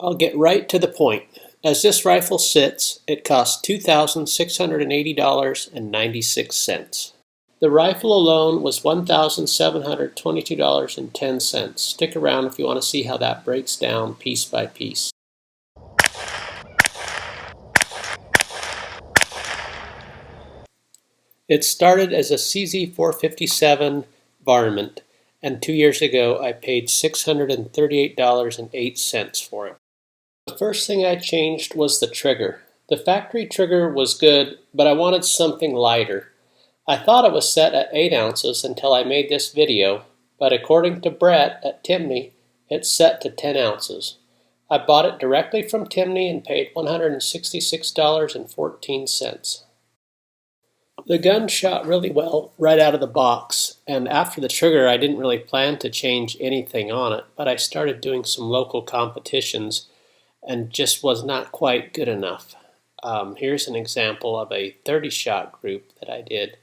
I'll get right to the point. As this rifle sits, it costs $2,680.96. The rifle alone was $1,722.10. Stick around if you want to see how that breaks down piece by piece. It started as a CZ457 varmint, and 2 years ago I paid $638.08 for it. The first thing I changed was the trigger. The factory trigger was good, but I wanted something lighter. I thought it was set at 8 ounces until I made this video, but according to Brett at Timney, it's set to 10 ounces. I bought it directly from Timney and paid $166.14. The gun shot really well right out of the box, and after the trigger I didn't really plan to change anything on it, but I started doing some local competitions and just was not quite good enough. Here's an example of a 30-shot group that I did.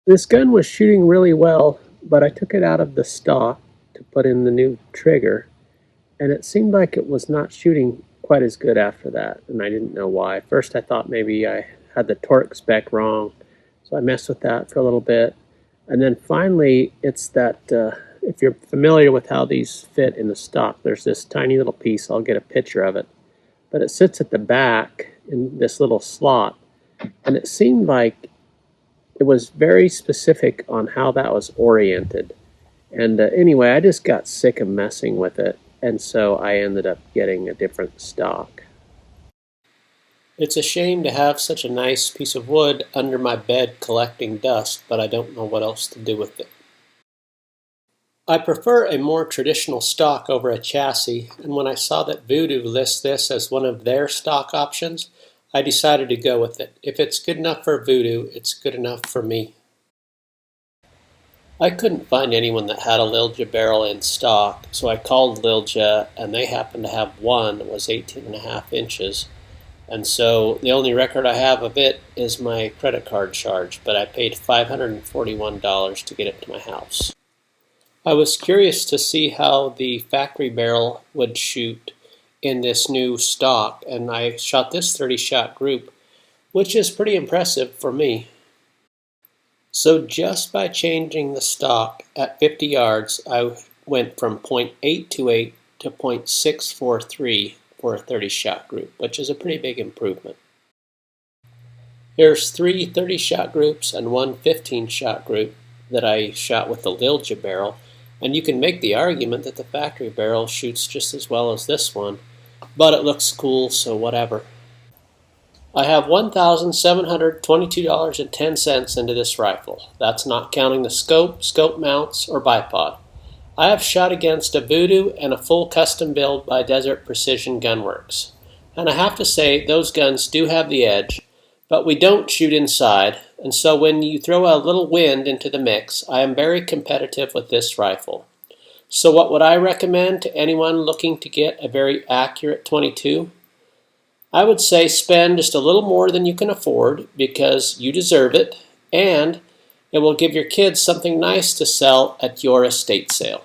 This gun was shooting really well, but I took it out of the stock to put in the new trigger, and it seemed like it was not shooting quite as good after that, and I didn't know why. First I thought maybe I had the torque spec wrong, so I messed with that for a little bit, and then finally it's that if you're familiar with how these fit in the stock, there's this tiny little piece, I'll get a picture of it, but it sits at the back in this little slot, and it seemed like it was very specific on how that was oriented. And anyway, I just got sick of messing with it, and so I ended up getting a different stock. It's a shame to have such a nice piece of wood under my bed collecting dust, but I don't know what else to do with it. I prefer a more traditional stock over a chassis, and when I saw that Voodoo lists this as one of their stock options, I decided to go with it. If it's good enough for Voodoo, it's good enough for me. I couldn't find anyone that had a Lilja barrel in stock, so I called Lilja, and they happened to have one that was 18.5 inches. And so the only record I have of it is my credit card charge, but I paid $541 to get it to my house. I was curious to see how the factory barrel would shoot in this new stock, and I shot this 30-shot group, which is pretty impressive for me. So just by changing the stock at 50 yards, I went from .828 to .643 for a 30-shot group, which is a pretty big improvement. Here's 3 30-shot groups and 1 15-shot group that I shot with the Lilja barrel, and you can make the argument that the factory barrel shoots just as well as this one, but it looks cool, so whatever. I have $1,722.10 into this rifle. That's not counting the scope, scope mounts, or bipod. I have shot against a Voodoo and a full custom build by Desert Precision Gunworks. And I have to say, those guns do have the edge, but we don't shoot inside, and so when you throw a little wind into the mix, I am very competitive with this rifle. So what would I recommend to anyone looking to get a very accurate .22? I would say spend just a little more than you can afford because you deserve it, and it will give your kids something nice to sell at your estate sale.